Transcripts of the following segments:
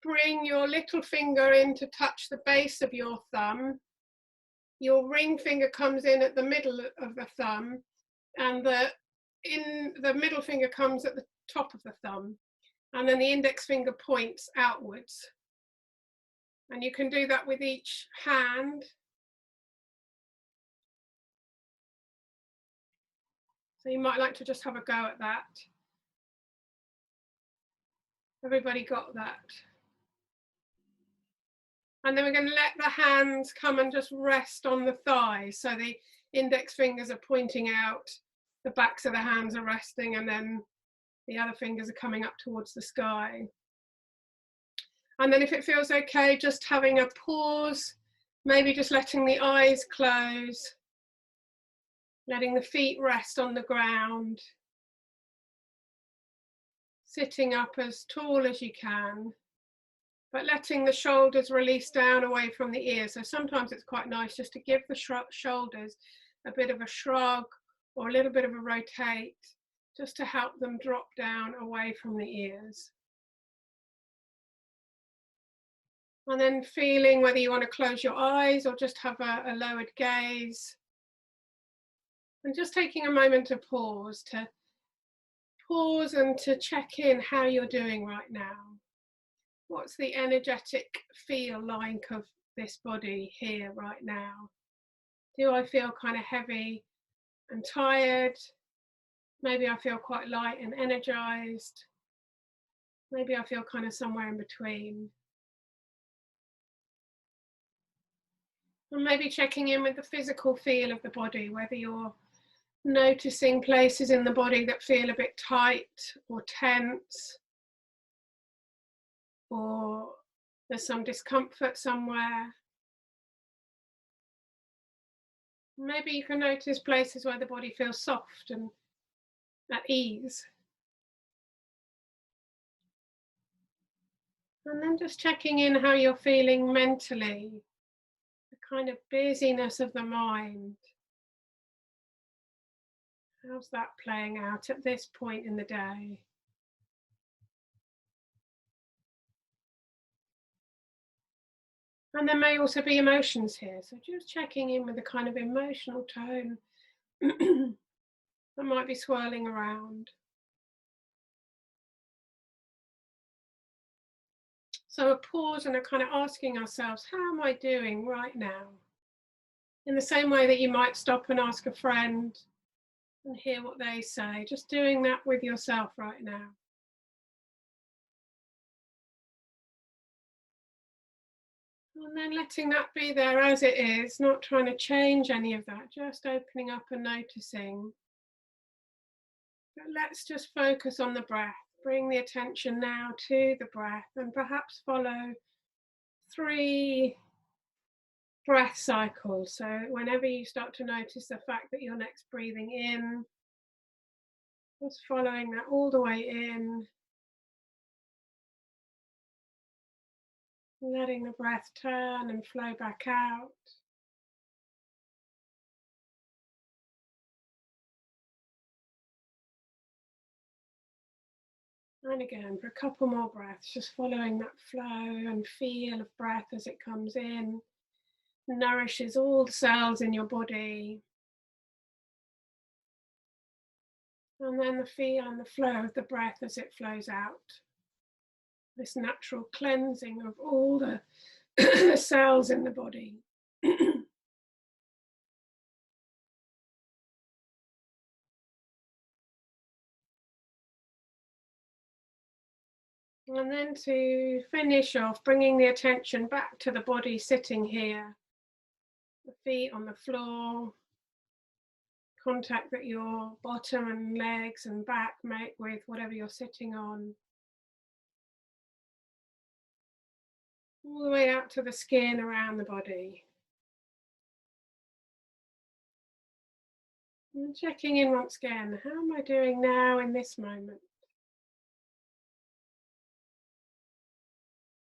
bring your little finger in to touch the base of your thumb. Your ring finger comes in at the middle of the thumb, and the middle finger comes at the top of the thumb, and then the index finger points outwards. And you can do that with each hand. So you might like to just have a go at that. Everybody got that? And then we're going to let the hands come and just rest on the thighs. So the index fingers are pointing out, the backs of the hands are resting, and then the other fingers are coming up towards the sky. And then if it feels okay, just having a pause, maybe just letting the eyes close, letting the feet rest on the ground, sitting up as tall as you can, but letting the shoulders release down away from the ears. So sometimes it's quite nice just to give the shoulders a bit of a shrug or a little bit of a rotate, just to help them drop down away from the ears. And then feeling whether you want to close your eyes or just have a lowered gaze. And just taking a moment to pause and to check in how you're doing right now. What's the energetic feel like of this body here right now? Do I feel kind of heavy and tired? Maybe I feel quite light and energized. Maybe I feel kind of somewhere in between. And maybe checking in with the physical feel of the body, whether you're noticing places in the body that feel a bit tight or tense, or there's some discomfort somewhere. Maybe you can notice places where the body feels soft and at ease. And then just checking in how you're feeling mentally, the kind of busyness of the mind. How's that playing out at this point in the day? And there may also be emotions here, so just checking in with the kind of emotional tone that might be swirling around. So a pause and a kind of asking ourselves, how am I doing right now? In the same way that you might stop and ask a friend and hear what they say, just doing that with yourself right now. And then letting that be there as it is, not trying to change any of that, just opening up and noticing. But let's just focus on the breath. Bring the attention now to the breath and perhaps follow 3 breath cycles. So whenever you start to notice the fact that you're next breathing in, just following that all the way in, letting the breath turn and flow back out. And again, for a couple more breaths, just following that flow and feel of breath as it comes in, nourishes all the cells in your body. And then the feel and the flow of the breath as it flows out. This natural cleansing of all the cells in the body. And then to finish off, bringing the attention back to the body sitting here. The feet on the floor. Contact that your bottom and legs and back make with whatever you're sitting on. All the way out to the skin around the body. And checking in once again, how am I doing now in this moment?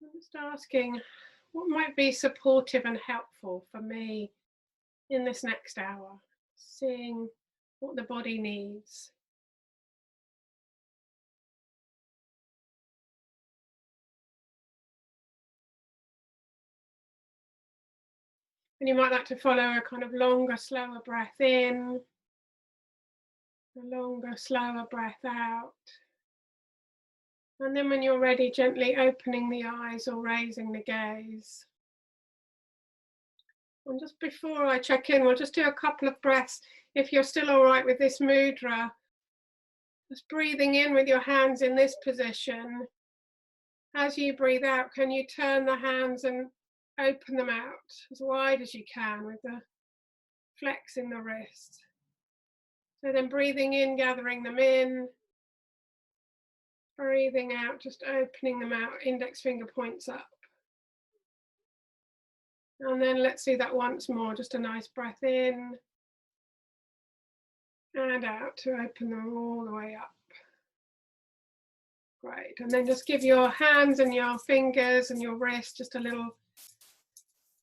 I'm just asking, what might be supportive and helpful for me in this next hour? Seeing what the body needs. And you might like to follow a kind of longer, slower breath in, a longer, slower breath out. And then when you're ready, gently opening the eyes or raising the gaze. And just before I check in, we'll just do a couple of breaths. If you're still all right with this mudra, just breathing in with your hands in this position. As you breathe out, can you turn the hands and open them out as wide as you can with the flex in the wrist. So then breathing in, gathering them in. Breathing out, just opening them out, index finger points up. And then let's do that once more, just a nice breath in and out to open them all the way up. Great, and then just give your hands and your fingers and your wrist just a little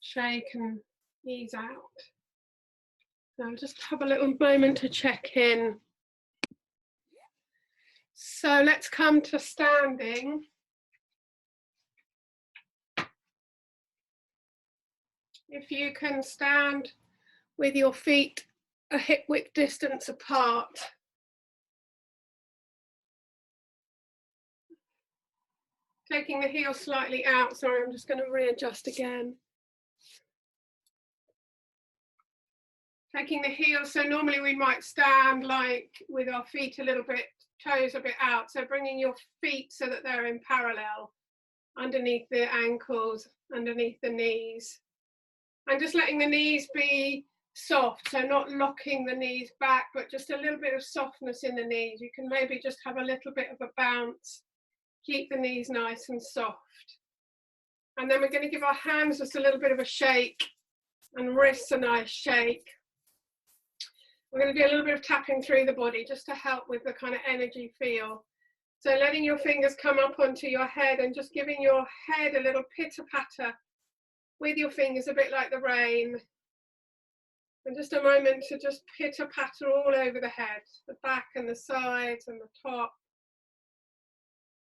shake and ease out. So just have a little moment to check in. So let's come to standing. If you can stand with your feet a hip width distance apart. Taking the heel slightly out. Sorry, I'm just going to readjust again. Taking the heel, so normally we might stand like with our feet a little bit, toes a bit out. So bringing your feet so that they're in parallel underneath the ankles, underneath the knees. And just letting the knees be soft, so not locking the knees back, but just a little bit of softness in the knees. You can maybe just have a little bit of a bounce. Keep the knees nice and soft. And then we're going to give our hands just a little bit of a shake and wrists a nice shake. We're going to do a little bit of tapping through the body just to help with the kind of energy feel. So letting your fingers come up onto your head and just giving your head a little pitter-patter with your fingers, a bit like the rain. And just a moment to just pitter-patter all over the head, the back and the sides and the top.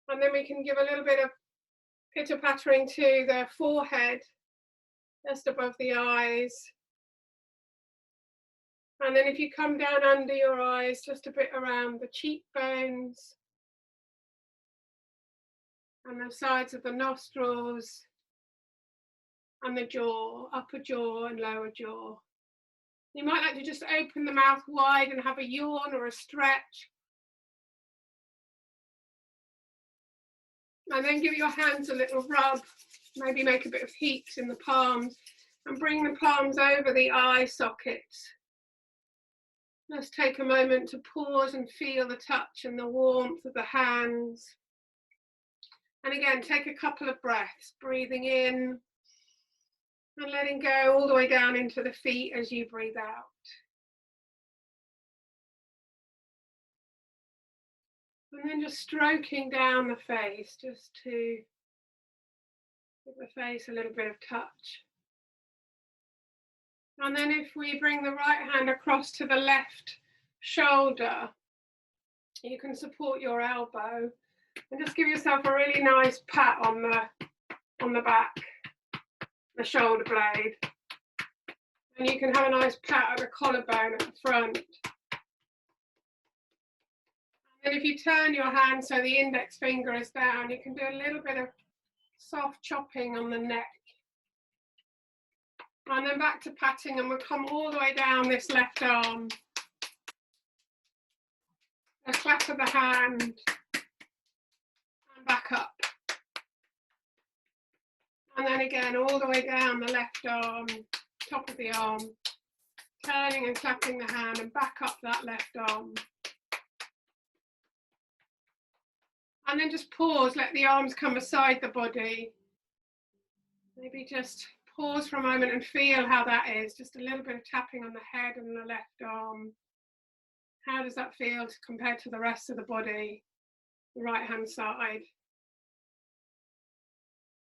And then we can give a little bit of pitter-pattering to the forehead, just above the eyes. And then if you come down under your eyes, just a bit around the cheekbones and the sides of the nostrils and the jaw, upper jaw and lower jaw. You might like to just open the mouth wide and have a yawn or a stretch. And then give your hands a little rub, maybe make a bit of heat in the palms and bring the palms over the eye sockets. Just take a moment to pause and feel the touch and the warmth of the hands. And again, take a couple of breaths, breathing in and letting go all the way down into the feet as you breathe out. And then just stroking down the face, just to give the face a little bit of touch. And then if we bring the right hand across to the left shoulder, you can support your elbow and just give yourself a really nice pat on the back, the shoulder blade. And you can have a nice pat at the collarbone at the front. And if you turn your hand so the index finger is down, you can do a little bit of soft chopping on the neck. And then back to patting, and we'll come all the way down this left arm. A clap of the hand, and back up. And then again, all the way down the left arm, top of the arm, turning and clapping the hand, and back up that left arm. And then just pause, let the arms come beside the body. Maybe just pause for a moment and feel how that is. Just a little bit of tapping on the head and the left arm. How does that feel compared to the rest of the body, the right hand side?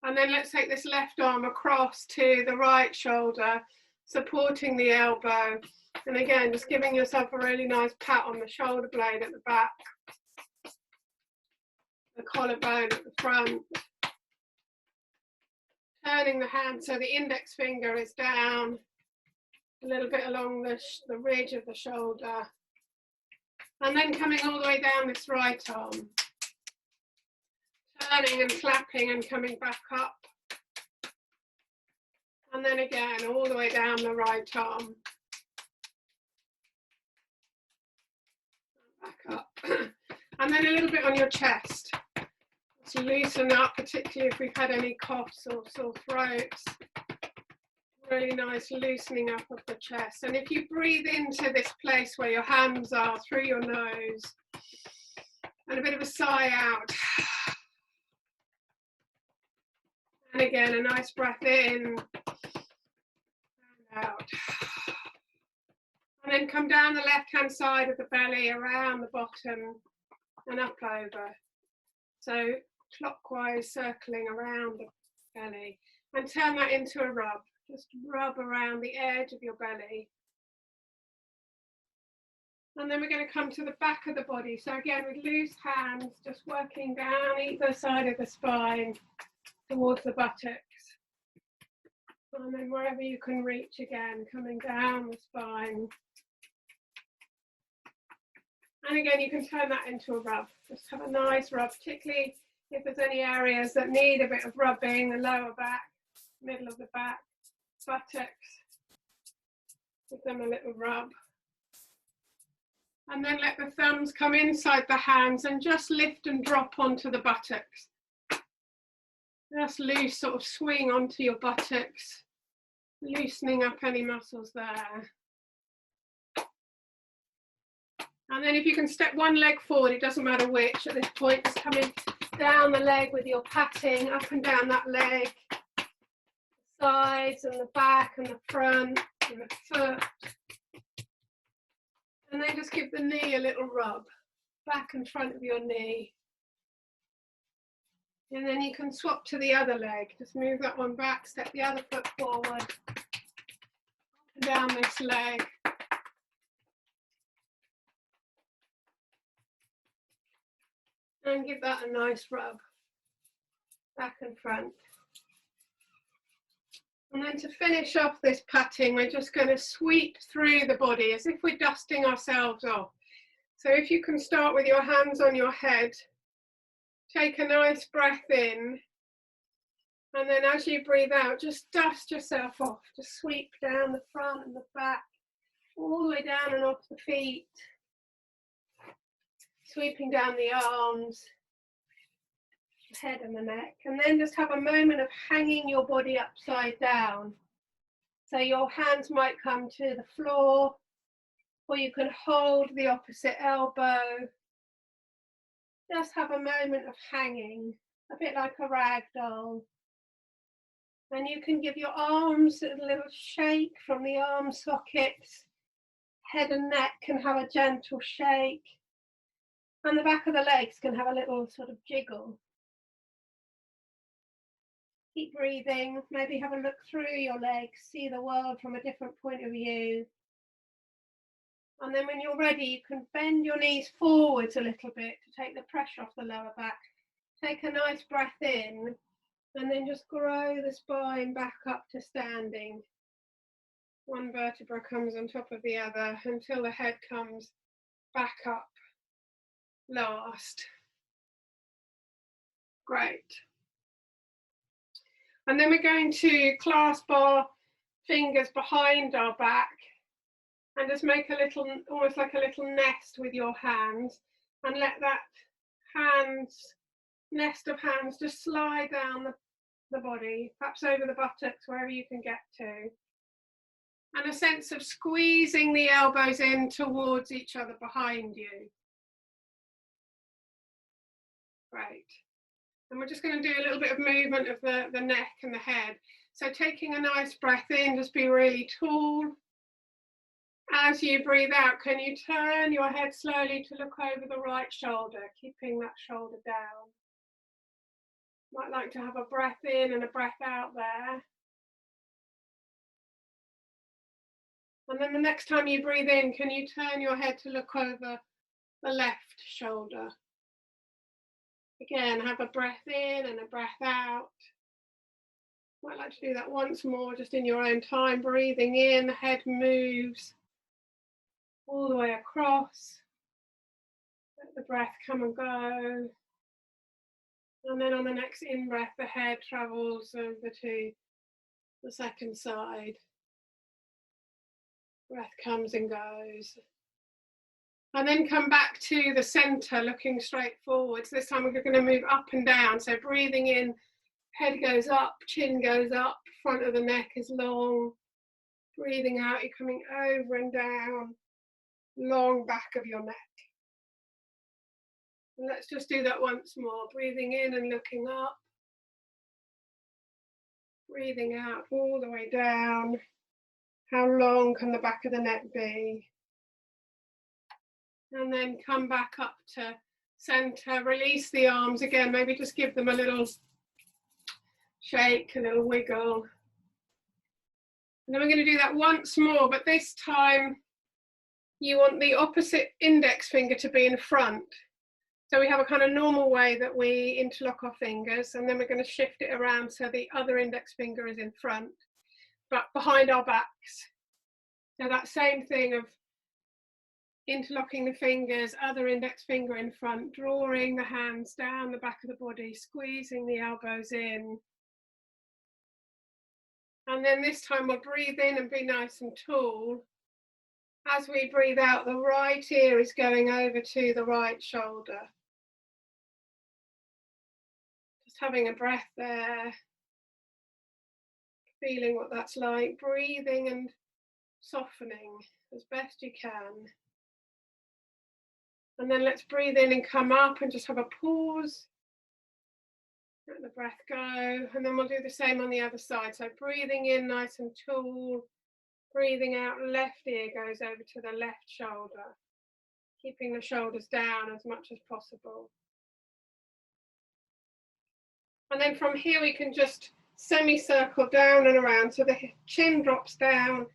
And then let's take this left arm across to the right shoulder, supporting the elbow. And again, just giving yourself a really nice pat on the shoulder blade at the back, the collarbone at the front. Turning the hand so the index finger is down a little bit along the ridge of the shoulder. And then coming all the way down this right arm. Turning and clapping and coming back up. And then again, all the way down the right arm. Back up. And then a little bit on your chest. To loosen up, particularly if we've had any coughs or sore throats. Really nice loosening up of the chest. And if you breathe into this place where your hands are through your nose, and a bit of a sigh out. And again, a nice breath in and out. And then come down the left-hand side of the belly, around the bottom and up over. So clockwise circling around the belly. And turn that into a rub. Just rub around the edge of your belly. And then we're going to come to the back of the body. So again, with loose hands, just working down either side of the spine towards the buttocks. And then wherever you can reach again, coming down the spine. And again, you can turn that into a rub. Just have a nice rub, particularly if there's any areas that need a bit of rubbing, the lower back, middle of the back, buttocks. Give them a little rub. And then let the thumbs come inside the hands and just lift and drop onto the buttocks. Just loose, sort of swing onto your buttocks, loosening up any muscles there. And then if you can step one leg forward, it doesn't matter which, at this point, just coming down the leg with your patting, up and down that leg, the sides and the back and the front and the foot. And then just give the knee a little rub, back and front of your knee. And then you can swap to the other leg. Just move that one back, step the other foot forward, up and down this leg. And give that a nice rub, back and front. And then to finish off this patting, we're just going to sweep through the body as if we're dusting ourselves off. So if you can start with your hands on your head, take a nice breath in, and then as you breathe out, just dust yourself off. Just sweep down the front and the back, all the way down and off the feet. Sweeping down the arms, the head and the neck, and then just have a moment of hanging your body upside down. So your hands might come to the floor, or you can hold the opposite elbow. Just have a moment of hanging, a bit like a rag doll. And you can give your arms a little shake from the arm sockets. Head and neck can have a gentle shake. And the back of the legs can have a little sort of jiggle. Keep breathing, maybe have a look through your legs, see the world from a different point of view. And then when you're ready, you can bend your knees forwards a little bit to take the pressure off the lower back. Take a nice breath in, and then just grow the spine back up to standing. One vertebra comes on top of the other until the head comes back up. Last. Great. And then we're going to clasp our fingers behind our back and just make a little, almost like a little nest with your hands, and let that nest of hands just slide down the body, perhaps over the buttocks, wherever you can get to. And a sense of squeezing the elbows in towards each other behind you. Great. And we're just going to do a little bit of movement of the neck and the head. So taking a nice breath in, just be really tall. As you breathe out, can you turn your head slowly to look over the right shoulder, keeping that shoulder down. Might like to have a breath in and a breath out there. And then the next time you breathe in, can you turn your head to look over the left shoulder? Again, have a breath in and a breath out. Might like to do that once more, just in your own time. Breathing in, the head moves all the way across. Let the breath come and go. And then on the next in-breath, the head travels over to the second side. Breath comes and goes. And then come back to the center, looking straight forwards. This time we're going to move up and down. So breathing in, head goes up, chin goes up, front of the neck is long. Breathing out, you're coming over and down, long back of your neck. And let's just do that once more. Breathing in and looking up. Breathing out all the way down. How long can the back of the neck be? And then come back up to center. Release the arms again. Maybe just give them a little shake, a little wiggle. And then we're going to do that once more, but this time you want the opposite index finger to be in front. So we have a kind of normal way that we interlock our fingers, and then we're going to shift it around so the other index finger is in front, but behind our backs. So that same thing of interlocking the fingers, other index finger in front, drawing the hands down the back of the body, squeezing the elbows in. And then this time we'll breathe in and be nice and tall. As we breathe out, the right ear is going over to the right shoulder. Just having a breath there, feeling what that's like, breathing and softening as best you can. And then let's breathe in and come up and just have a pause. Let the breath go, and then we'll do the same on the other side. So breathing in nice and tall, breathing out, left ear goes over to the left shoulder, keeping the shoulders down as much as possible. And then from here we can just semicircle down and around, so the chin drops down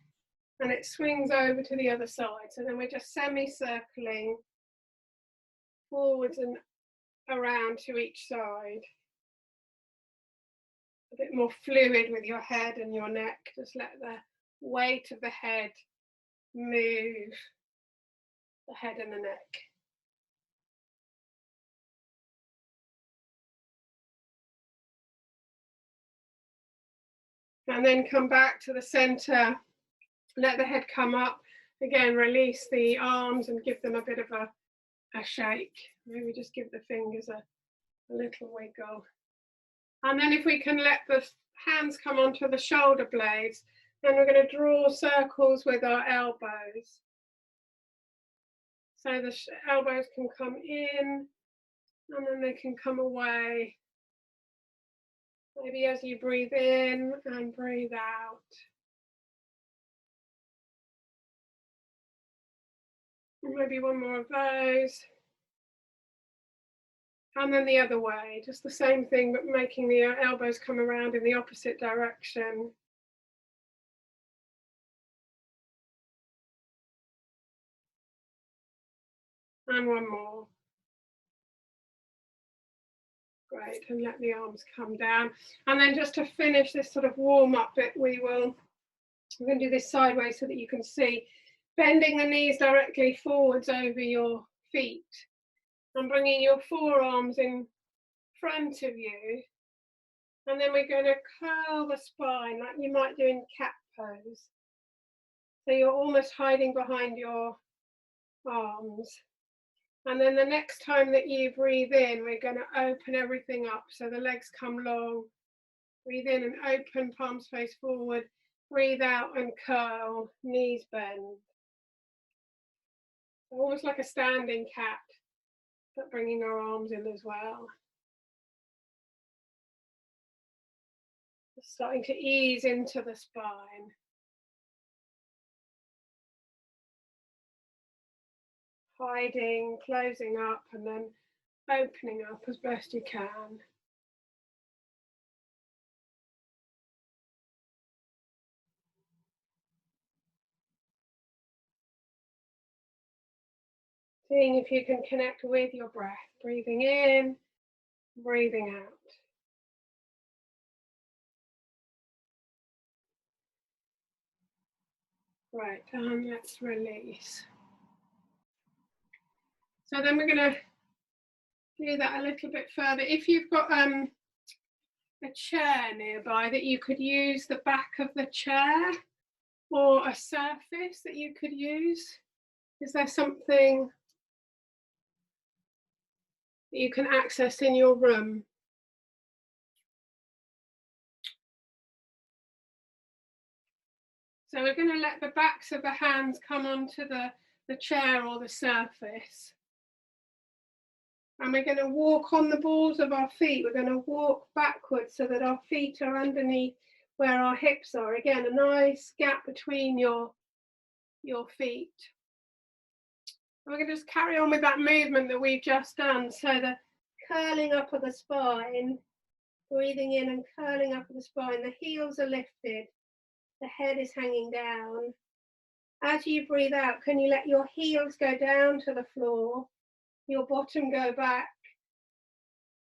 and it swings over to the other side. So then we're just semicircling forwards and around to each side. A bit more fluid with your head and your neck. Just let the weight of the head move the head and the neck. And then come back to the center. Let the head come up. Again, release the arms and give them a bit of a shake. Maybe just give the fingers a little wiggle. And then if we can let the hands come onto the shoulder blades, then we're going to draw circles with our elbows. So the elbows can come in and then they can come away. Maybe as you breathe in and breathe out. Maybe one more of those. And then the other way, just the same thing, but making the elbows come around in the opposite direction. And one more. Great, and let the arms come down. And then just to finish this sort of warm-up bit, we're going to do this sideways so that you can see. Bending the knees directly forwards over your feet. And bringing your forearms in front of you. And then we're going to curl the spine like you might do in cat pose. So you're almost hiding behind your arms. And then the next time that you breathe in, we're going to open everything up. So the legs come long. Breathe in and open, palms face forward. Breathe out and curl, knees bend. Almost like a standing cat, but bringing our arms in as well. Starting to ease into the spine. Hiding, closing up, and then opening up as best you can. Seeing if you can connect with your breath. Breathing in, breathing out. Right, and let's release. So then we're going to do that a little bit further. If you've got a chair nearby that you could use, the back of the chair, or a surface that you could use, is there something that you can access in your room? So we're going to let the backs of the hands come onto the chair or the surface. And we're going to walk on the balls of our feet. We're going to walk backwards so that our feet are underneath where our hips are. Again, a nice gap between your feet. And we're going to just carry on with that movement that we've just done. So the curling up of the spine, breathing in and curling up of the spine. The heels are lifted. The head is hanging down. As you breathe out, can you let your heels go down to the floor, your bottom go back,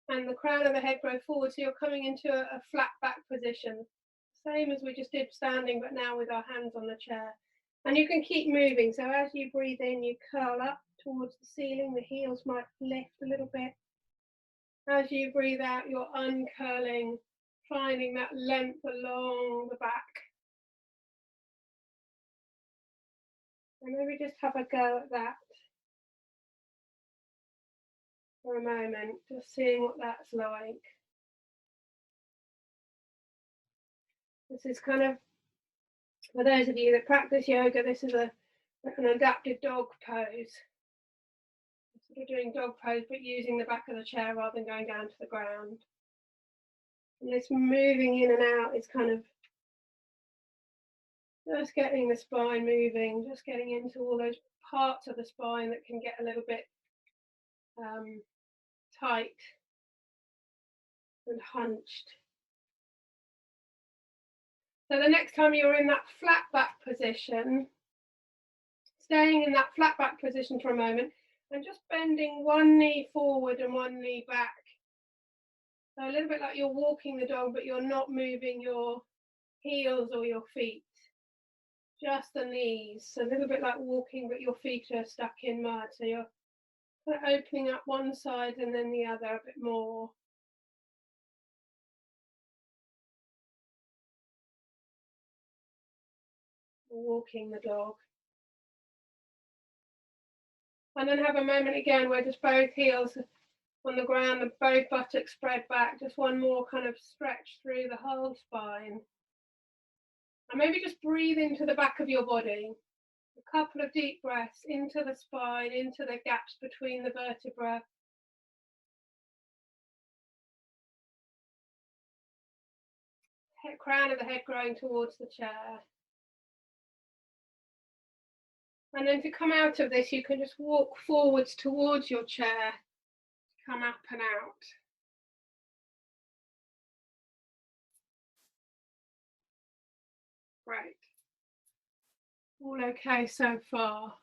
and the crown of the head go forward, so you're coming into a flat back position. Same as we just did standing, but now with our hands on the chair. And you can keep moving, so as you breathe in, you curl up towards the ceiling, the heels might lift a little bit. As you breathe out, you're uncurling, finding that length along the back. And maybe just have a go at that for a moment, just seeing what that's like. This is kind of, for those of you that practice yoga, this is an adaptive dog pose. Sort of doing dog pose, but using the back of the chair rather than going down to the ground. And this moving in and out is kind of just getting the spine moving, just getting into all those parts of the spine that can get a little bit tight and hunched. So the next time you're in that flat back position, staying in that flat back position for a moment and just bending one knee forward and one knee back. So a little bit like you're walking the dog, but you're not moving your heels or your feet. Just the knees, so a little bit like walking, but your feet are stuck in mud. So you're kind of opening up one side and then the other a bit more. Walking the dog. And then have a moment again where just both heels on the ground and both buttocks spread back. Just one more kind of stretch through the whole spine. And maybe just breathe into the back of your body. A couple of deep breaths into the spine, into the gaps between the vertebrae. Crown of the head growing towards the chair. And then to come out of this, you can just walk forwards towards your chair, come up and out. Great. All okay so far.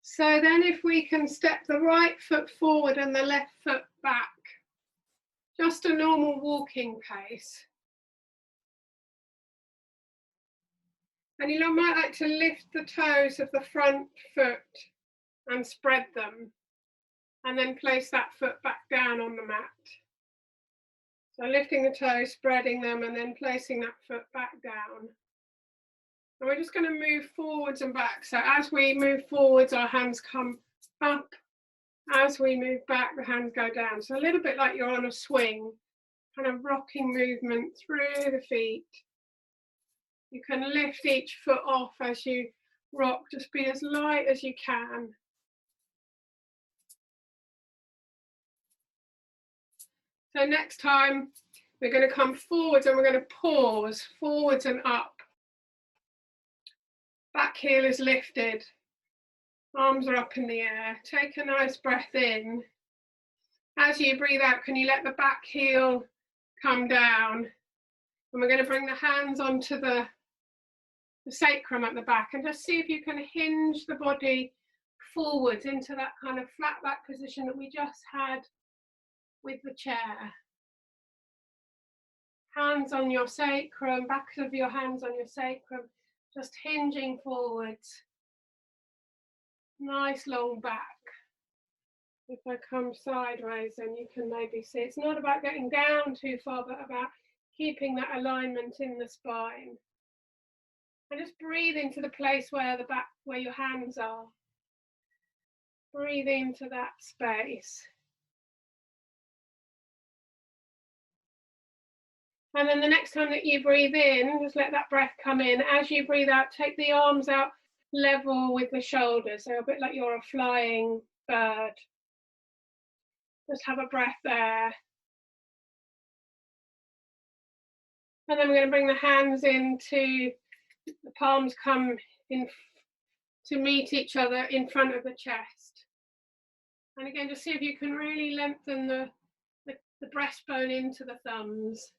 So then if we can step the right foot forward and the left foot back, just a normal walking pace. And you might like to lift the toes of the front foot and spread them, and then place that foot back down on the mat. So lifting the toes, spreading them, and then placing that foot back down. And we're just going to move forwards and back. So as we move forwards, our hands come up. As we move back, the hands go down. So a little bit like you're on a swing, kind of rocking movement through the feet. You can lift each foot off as you rock, just be as light as you can. So next time, we're going to come forwards and we're going to pause, forwards and up. Back heel is lifted, arms are up in the air. Take a nice breath in. As you breathe out, can you let the back heel come down? And we're going to bring the hands onto the sacrum at the back and just see if you can hinge the body forwards into that kind of flat back position that we just had with the chair. Hands on your sacrum, backs of your hands on your sacrum, just hinging forwards. Nice long back. If I come sideways, then you can maybe see it's not about getting down too far, but about keeping that alignment in the spine. And just breathe into the place where the back, where your hands are. Breathe into that space. And then the next time that you breathe in, just let that breath come in. As you breathe out, take the arms out level with the shoulders, so a bit like you're a flying bird. Just have a breath there. And then we're going to bring the hands into, the palms come in to meet each other in front of the chest. And again, just see if you can really lengthen the breastbone into the thumbs.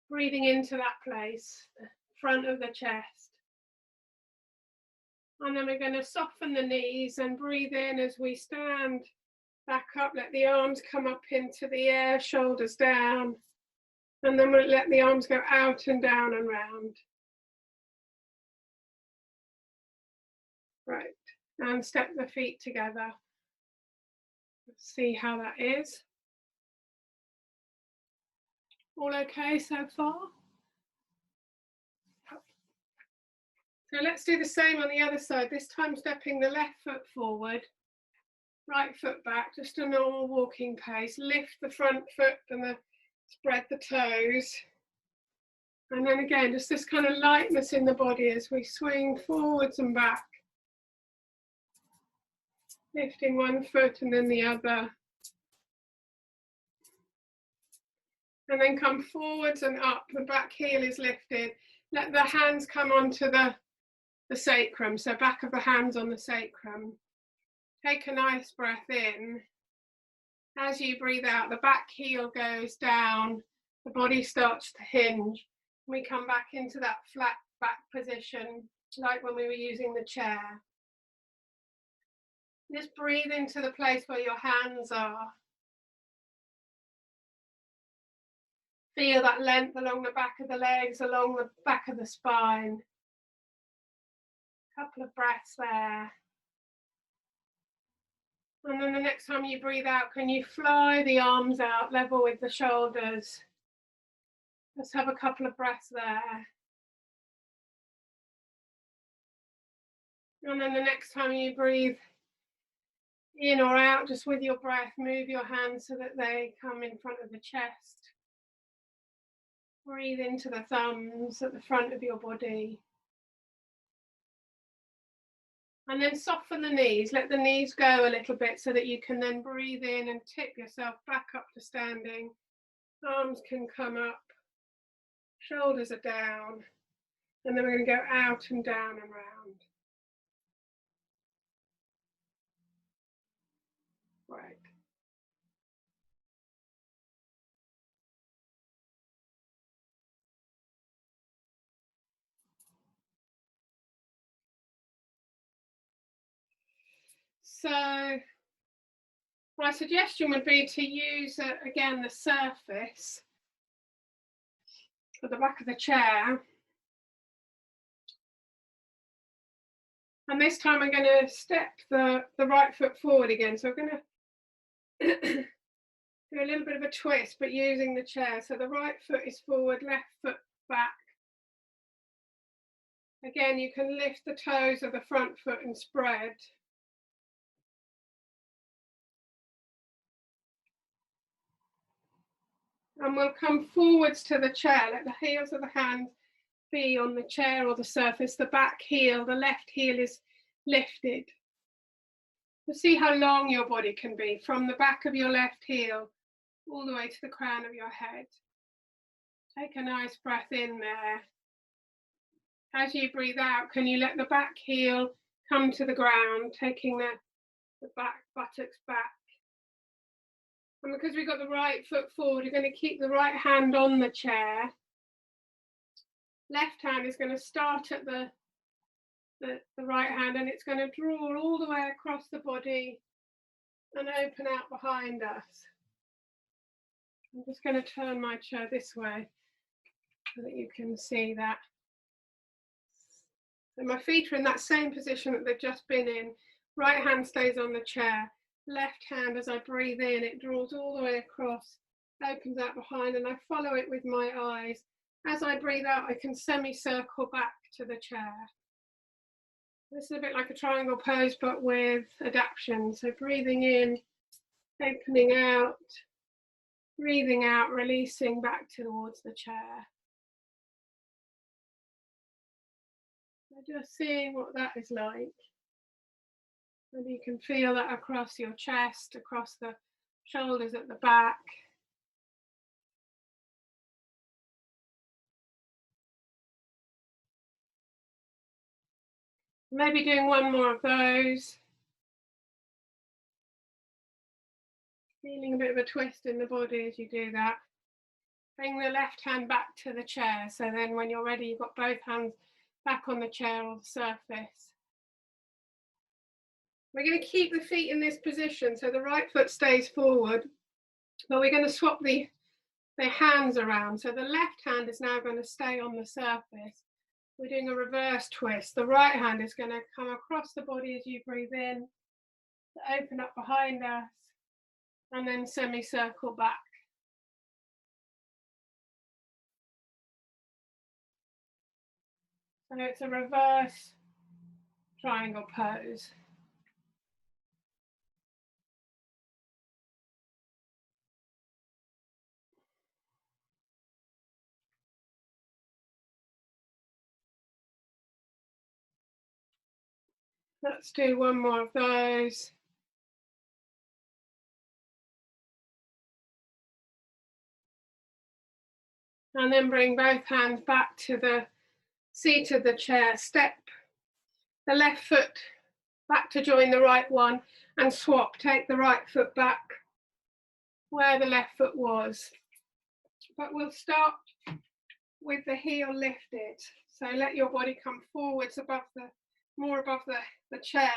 Breathing into that place, the front of the chest. And then we're going to soften the knees and breathe in as we stand back up. Let the arms come up into the air, shoulders down. And then we'll let the arms go out and down and round. Right, and step the feet together. Let's see how that is. All okay so far? So let's do the same on the other side, this time stepping the left foot forward, right foot back, just a normal walking pace. Lift the front foot and spread the toes. And then again, just this kind of lightness in the body as we swing forwards and back. Lifting one foot and then the other. And then come forwards and up, the back heel is lifted. Let the hands come onto the sacrum, so back of the hands on the sacrum. Take a nice breath in. As you breathe out, the back heel goes down, the body starts to hinge. We come back into that flat back position, like when we were using the chair. Just breathe into the place where your hands are. Feel that length along the back of the legs, along the back of the spine. Couple of breaths there. And then the next time you breathe out, can you fly the arms out level with the shoulders? Let's have a couple of breaths there. And then the next time you breathe in or out, just with your breath, move your hands so that they come in front of the chest. Breathe into the thumbs at the front of your body. And then soften the knees, let the knees go a little bit so that you can then breathe in and tip yourself back up to standing. Arms can come up, shoulders are down, and then we're going to go out and down and round. Right. So my suggestion would be to use, again, the surface at the back of the chair. And this time I'm going to step the right foot forward again. So I'm going to do a little bit of a twist, but using the chair. So the right foot is forward, left foot back. Again, you can lift the toes of the front foot and spread. And we'll come forwards to the chair. Let the heels of the hands be on the chair or the surface. The back heel, the left heel is lifted. You'll see how long your body can be, from the back of your left heel all the way to the crown of your head. Take a nice breath in there. As you breathe out, can you let the back heel come to the ground, taking the back buttocks back. And because we've got the right foot forward, you're going to keep the right hand on the chair. Left hand is going to start at the the right hand, and it's going to draw all the way across the body and open out behind us. I'm just going to turn my chair this way so that you can see that. So my feet are in that same position that they've just been in. Right hand stays on the chair. Left hand, as I breathe in, it draws all the way across, opens out behind, and I follow it with my eyes. As I breathe out, I can semicircle back to the chair. This is a bit like a triangle pose, but with adaptation. So breathing in, opening out, breathing out, releasing back towards the chair. So just seeing what that is like. And you can feel that across your chest, across the shoulders at the back. Maybe doing one more of those. Feeling a bit of a twist in the body as you do that. Bring the left hand back to the chair. So then when you're ready, you've got both hands back on the chair or the surface. We're going to keep the feet in this position. So the right foot stays forward, but we're going to swap the hands around. So the left hand is now going to stay on the surface. We're doing a reverse twist. The right hand is going to come across the body as you breathe in, open up behind us, and then semicircle back. So it's a reverse triangle pose. Let's do one more of those. And then bring both hands back to the seat of the chair. Step the left foot back to join the right one and swap. Take the right foot back where the left foot was. But we'll start with the heel lifted. So let your body come forwards more above the chair.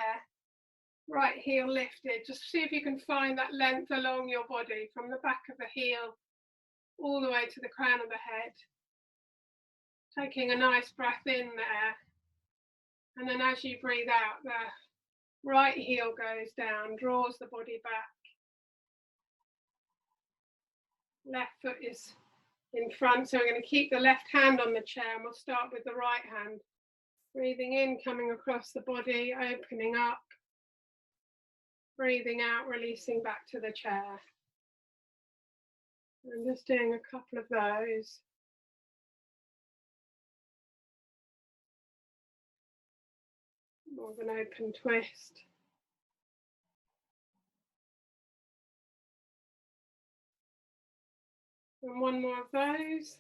Right heel lifted. Just see if you can find that length along your body from the back of the heel all the way to the crown of the head. Taking a nice breath in there. And then as you breathe out, the right heel goes down, draws the body back. Left foot is in front, so we're going to keep the left hand on the chair, and we'll start with the right hand. Breathing in, coming across the body, opening up. Breathing out, releasing back to the chair. I'm just doing a couple of those. More of an open twist. And one more of those.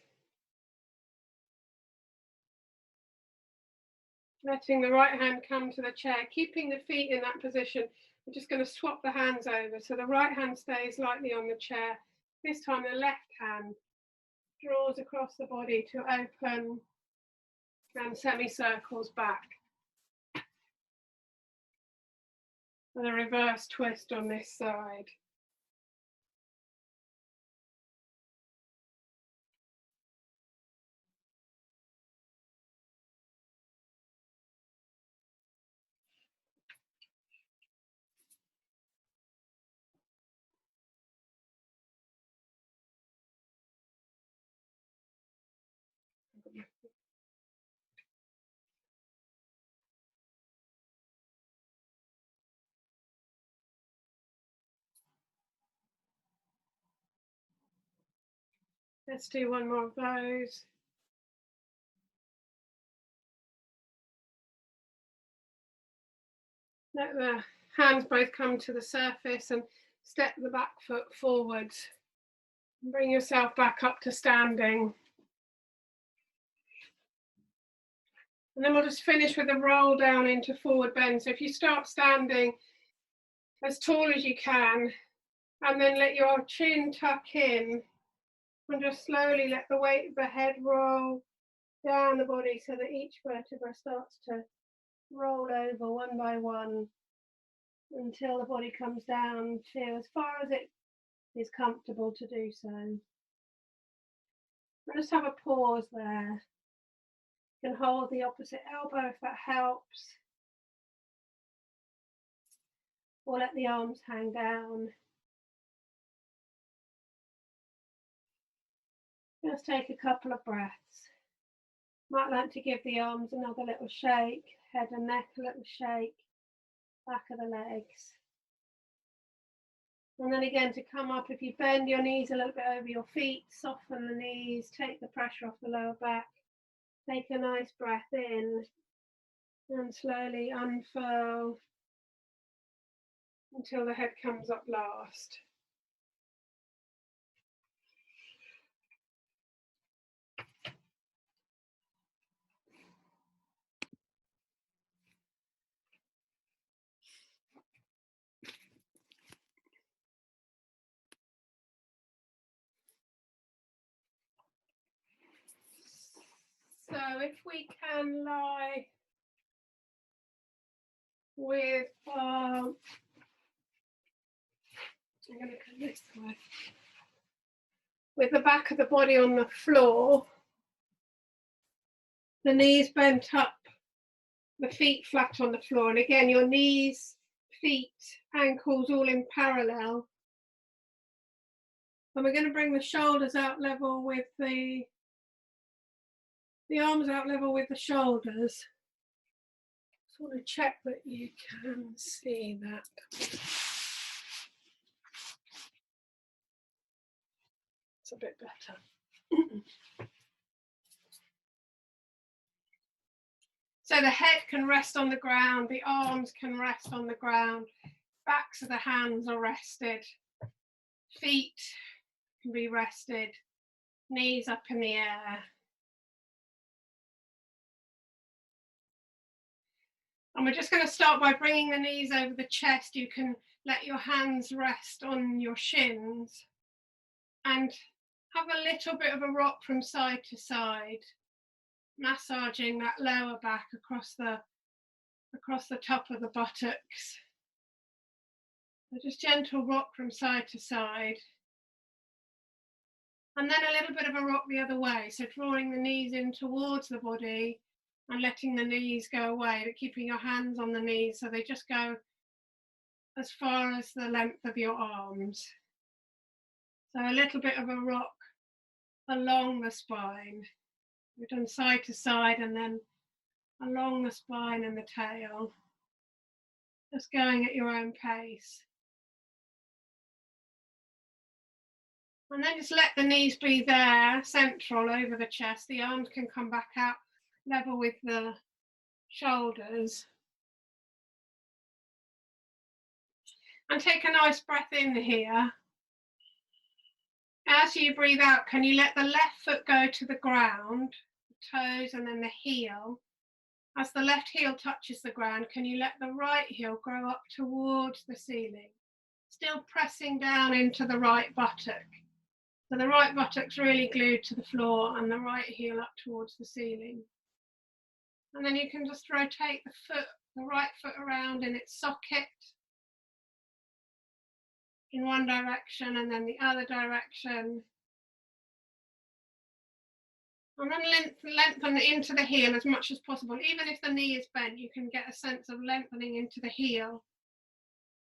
Letting the right hand come to the chair, keeping the feet in that position. We're just going to swap the hands over. So the right hand stays lightly on the chair. This time the left hand draws across the body to open and semicircles back. And a reverse twist on this side. Let's do one more of those. Let the hands both come to the surface and step the back foot forwards. Bring yourself back up to standing. And then we'll just finish with a roll down into forward bend. So if you start standing as tall as you can, and then let your chin tuck in, and just slowly let the weight of the head roll down the body so that each vertebra starts to roll over one by one until the body comes down to as far as it is comfortable to do so. And just have a pause there. You can hold the opposite elbow if that helps, or let the arms hang down. Just take a couple of breaths. Might like to give the arms another little shake, head and neck a little shake, back of the legs. And then again, to come up, if you bend your knees a little bit over your feet, soften the knees, take the pressure off the lower back. Take a nice breath in and slowly unfurl until the head comes up last. So if we can lie with, I'm going to come this way, with the back of the body on the floor, the knees bent up, the feet flat on the floor, and again your knees, feet, ankles all in parallel. And we're going to bring the shoulders out level with the arms out level with the shoulders. Just want to check that you can see that. It's a bit better. So the head can rest on the ground, the arms can rest on the ground, backs of the hands are rested, feet can be rested, knees up in the air. And we're just going to start by bringing the knees over the chest. You can let your hands rest on your shins and have a little bit of a rock from side to side, massaging that lower back across the top of the buttocks. So just gentle rock from side to side. And then a little bit of a rock the other way. So drawing the knees in towards the body and letting the knees go away, but keeping your hands on the knees so they just go as far as the length of your arms. So a little bit of a rock along the spine. We've done side to side and then along the spine and the tail. Just going at your own pace. And then just let the knees be there, central over the chest. The arms can come back out level with the shoulders. And take a nice breath in here. As you breathe out, can you let the left foot go to the ground, the toes and then the heel? As the left heel touches the ground, can you let the right heel grow up towards the ceiling? Still pressing down into the right buttock. So the right buttock's really glued to the floor and the right heel up towards the ceiling. And then you can just rotate the right foot around in its socket in one direction and then the other direction. And then lengthen into the heel as much as possible. Even if the knee is bent, you can get a sense of lengthening into the heel.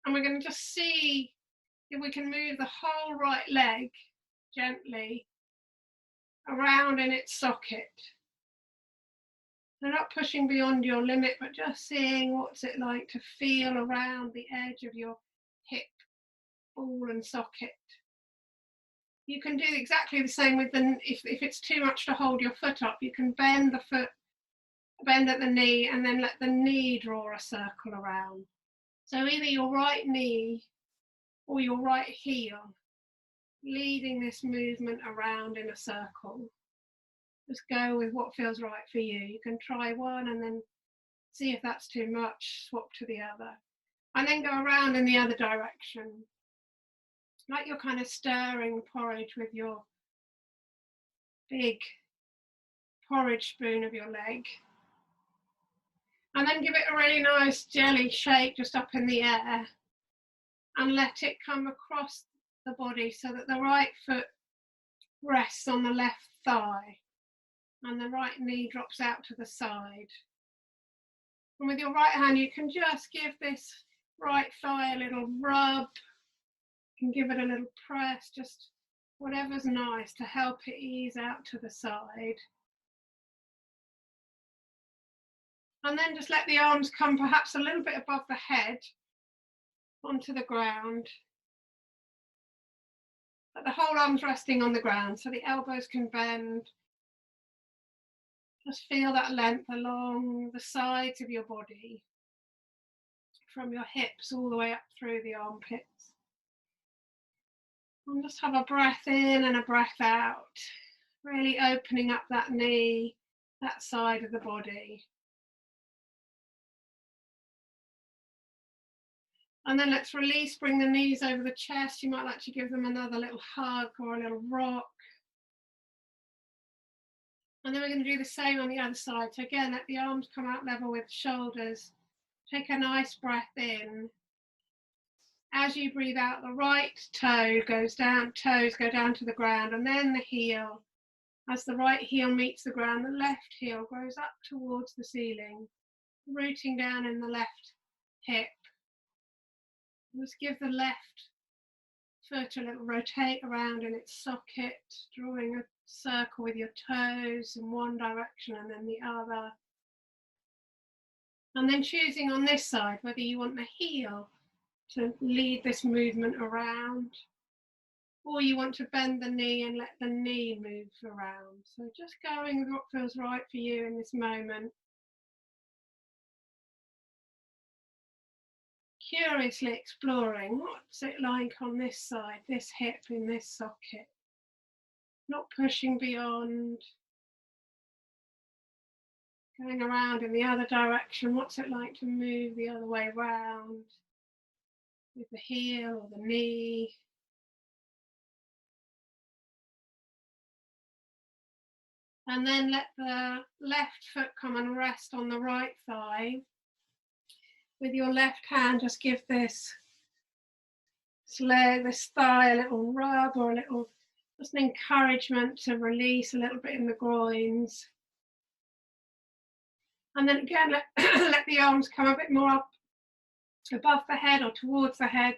And we're going to just see if we can move the whole right leg gently around in its socket. So not pushing beyond your limit, but just seeing what's it like to feel around the edge of your hip, ball and socket. You can do exactly the same with if it's too much to hold your foot up, you can bend the foot, bend at the knee and then let the knee draw a circle around. So either your right knee or your right heel, leading this movement around in a circle. Just go with what feels right for you. You can try one and then see if that's too much, swap to the other. And then go around in the other direction. Like you're kind of stirring porridge with your big porridge spoon of your leg. And And then give it a really nice jelly shake just up in the air and let it come across the body so that the right foot rests on the left thigh and the right knee drops out to the side. And with your right hand, you can just give this right thigh a little rub. You can give it a little press, just whatever's nice to help it ease out to the side. And then just let the arms come perhaps a little bit above the head onto the ground. But the whole arm's resting on the ground so the elbows can bend. Just feel that length along the sides of your body, from your hips all the way up through the armpits. And just have a breath in and a breath out, really opening up that knee, that side of the body. And then let's release, bring the knees over the chest. You might like to give them another little hug or a little rock. And then we're going to do the same on the other side. So again, let the arms come out level with shoulders. Take a nice breath in. As you breathe out, the right toe goes down, toes go down to the ground, and then the heel. As the right heel meets the ground, the left heel goes up towards the ceiling, rooting down in the left hip. Just give the left foot a little rotate around in its socket, drawing a circle with your toes in one direction and then the other. And then choosing on this side whether you want the heel to lead this movement around, or you want to bend the knee and let the knee move around. So just going with what feels right for you in this moment. Curiously exploring what's it like on this side, this hip in this socket. Not pushing beyond. Going around in the other direction, what's it like to move the other way around with the heel or the knee. And then let the left foot come and rest on the right thigh. With your left hand, just give this leg, this thigh a little rub or a little, just an encouragement to release a little bit in the groins. And then again, let the arms come a bit more up above the head or towards the head,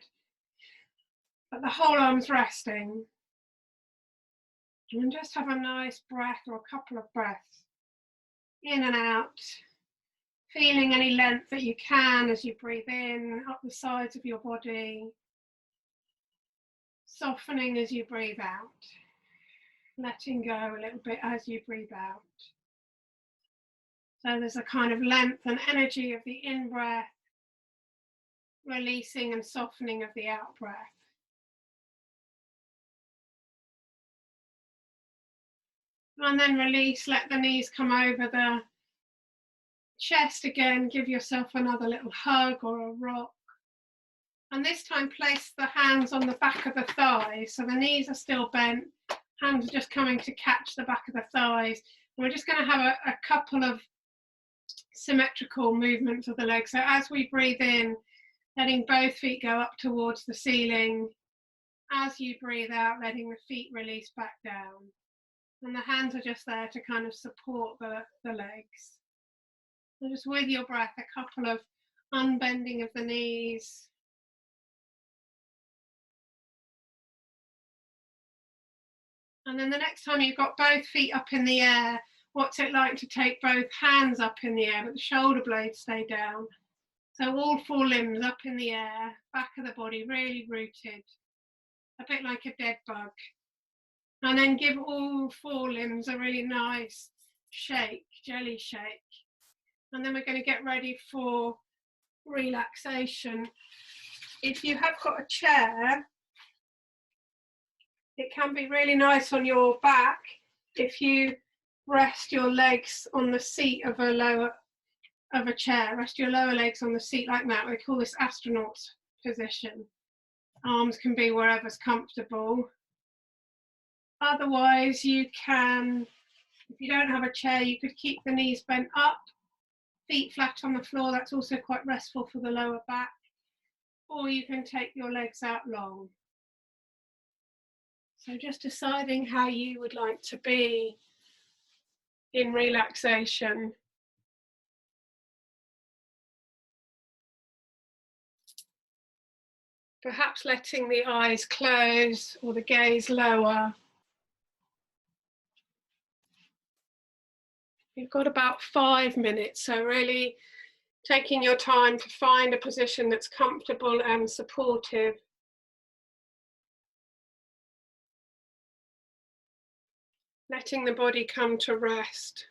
but the whole arm's resting. And just have a nice breath or a couple of breaths in and out, feeling any length that you can as you breathe in, up the sides of your body, softening as you breathe out, letting go a little bit as you breathe out. So there's a kind of length and energy of the in-breath, releasing and softening of the out-breath. And then release, let the knees come over the chest again, give yourself another little hug or a rock. And this time place the hands on the back of the thighs, so the knees are still bent, hands are just coming to catch the back of the thighs. And we're just going to have a couple of symmetrical movements of the legs. So as we breathe in, letting both feet go up towards the ceiling. As you breathe out, letting the feet release back down. And the hands are just there to kind of support the legs. So just with your breath, a couple of unbending of the knees. And then the next time you've got both feet up in the air, what's it like to take both hands up in the air, but the shoulder blades stay down? So all four limbs up in the air, back of the body really rooted, a bit like a dead bug. And then give all four limbs a really nice shake, jelly shake. And then we're going to get ready for relaxation. If you have got a chair, it can be really nice on your back if you rest your legs on the seat of a chair. Rest your lower legs on the seat like that. We call this astronaut position. Arms can be wherever's comfortable. Otherwise, you can, if you don't have a chair, you could keep the knees bent up feet flat on the floor. That's also quite restful for the lower back. Or you can take your legs out long. So just deciding how you would like to be in relaxation. Perhaps letting the eyes close or the gaze lower. You've got about 5 minutes, so really taking your time to find a position that's comfortable and supportive. Letting the body come to rest.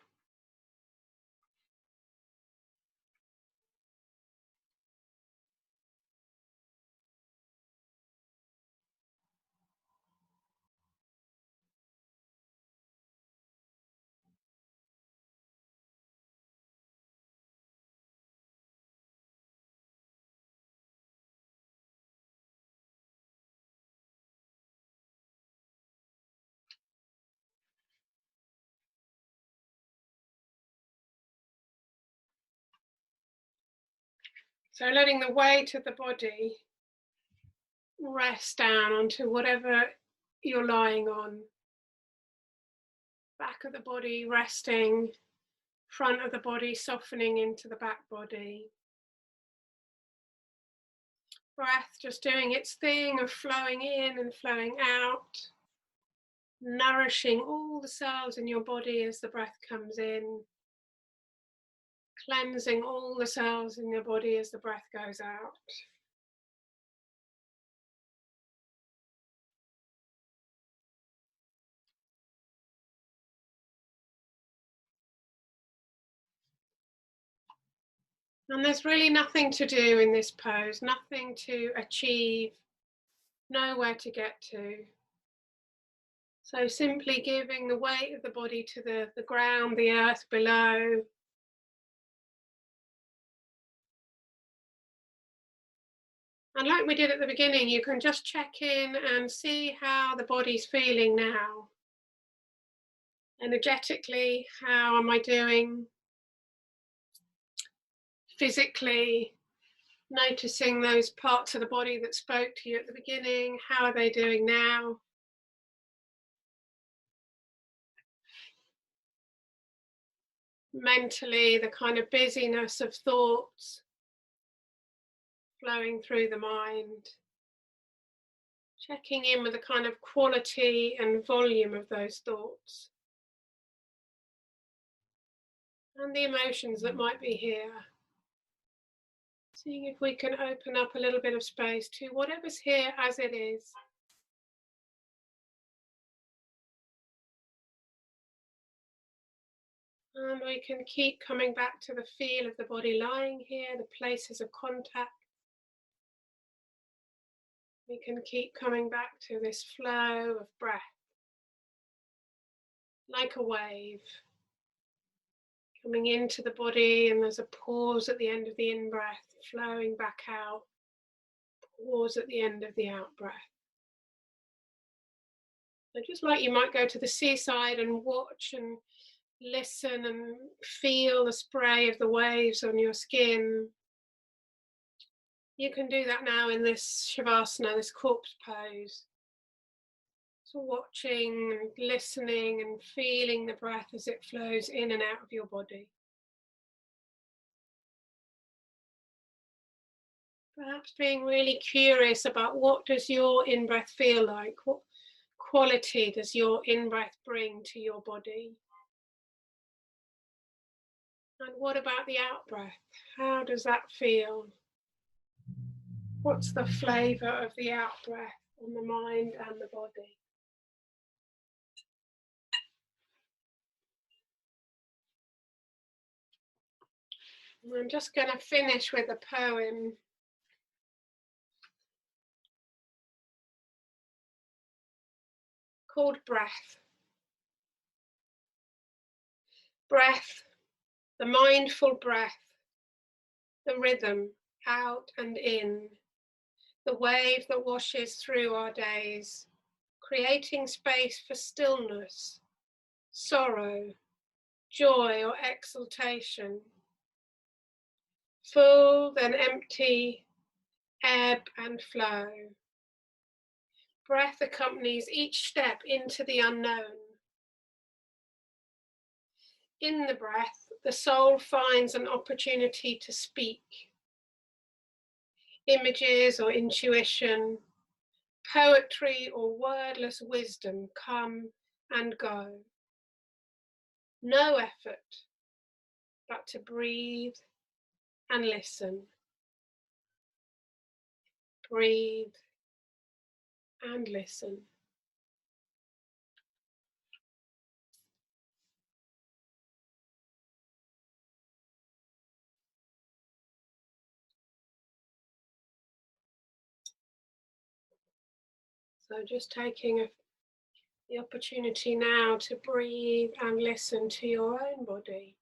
So letting the weight of the body rest down onto whatever you're lying on. Back of the body resting, front of the body softening into the back body. Breath just doing its thing of flowing in and flowing out, nourishing all the cells in your body as the breath comes in, cleansing all the cells in your body as the breath goes out. And there's really nothing to do in this pose, nothing to achieve, nowhere to get to. So simply giving the weight of the body to the ground, the earth below. And like we did at the beginning, you can just check in and see how the body's feeling now. Energetically, how am I doing? Physically, noticing those parts of the body that spoke to you at the beginning, how are they doing now? Mentally, the kind of busyness of thoughts flowing through the mind. Checking in with the kind of quality and volume of those thoughts. And the emotions that might be here. Seeing if we can open up a little bit of space to whatever's here as it is. And we can keep coming back to the feel of the body lying here, the places of contact. We can keep coming back to this flow of breath, like a wave. Coming into the body, and there's a pause at the end of the in-breath, flowing back out. Pause at the end of the out-breath. So just like you might go to the seaside and watch and listen and feel the spray of the waves on your skin, you can do that now in this Shavasana, this corpse pose. So watching and listening and feeling the breath as it flows in and out of your body. Perhaps being really curious about what does your in-breath feel like? What quality does your in-breath bring to your body? And what about the out-breath? How does that feel? What's the flavour of the out-breath on the mind and the body? And I'm just going to finish with a poem called Breath. Breath, the mindful breath, the rhythm out and in, the wave that washes through our days, creating space for stillness, sorrow, joy or exultation, Full, then empty, ebb and flow. Breath accompanies each step into the unknown. In the breath, the soul finds an opportunity to speak. Images or intuition, poetry or wordless wisdom come and go. No effort, but to breathe and listen. Breathe and listen. So just taking the opportunity now to breathe and listen to your own body.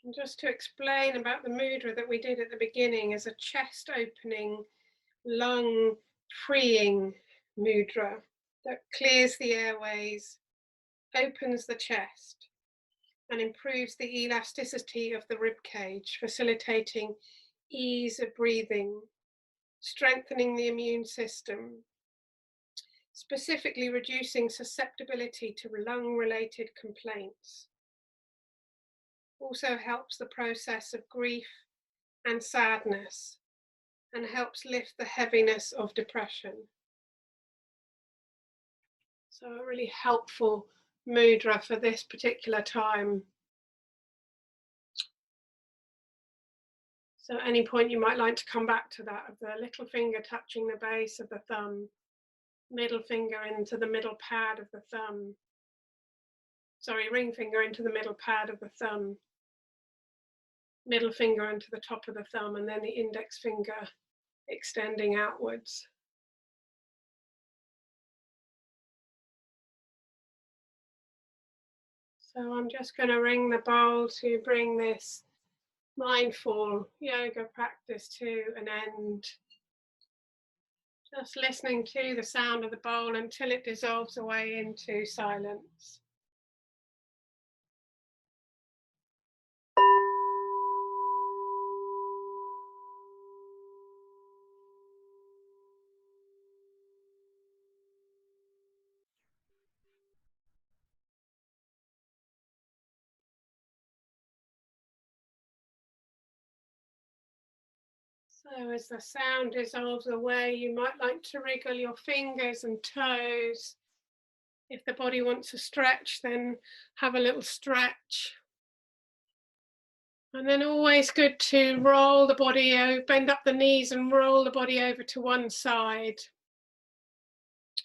And just to explain about the mudra that we did at the beginning, is a chest opening, lung freeing mudra that clears the airways, opens the chest, and improves the elasticity of the rib cage, facilitating ease of breathing, strengthening the immune system, specifically reducing susceptibility to lung-related complaints. Also helps the process of grief and sadness, and helps lift the heaviness of depression. So a really helpful mudra for this particular time. So at any point you might like to come back to that, of the little finger touching the base of the thumb, middle finger into the middle pad of the thumb. Sorry, ring finger into the middle pad of the thumb, middle finger into the top of the thumb, and then the index finger extending outwards. So I'm just going to ring the bowl to bring this mindful yoga practice to an end. Just listening to the sound of the bowl until it dissolves away into silence. So as the sound dissolves away, you might like to wriggle your fingers and toes. If the body wants to stretch, then have a little stretch. And then always good to roll the body over, bend up the knees and roll the body over to one side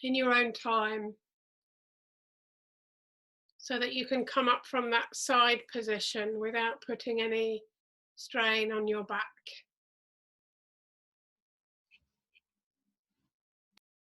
in your own time, so that you can come up from that side position without putting any strain on your back.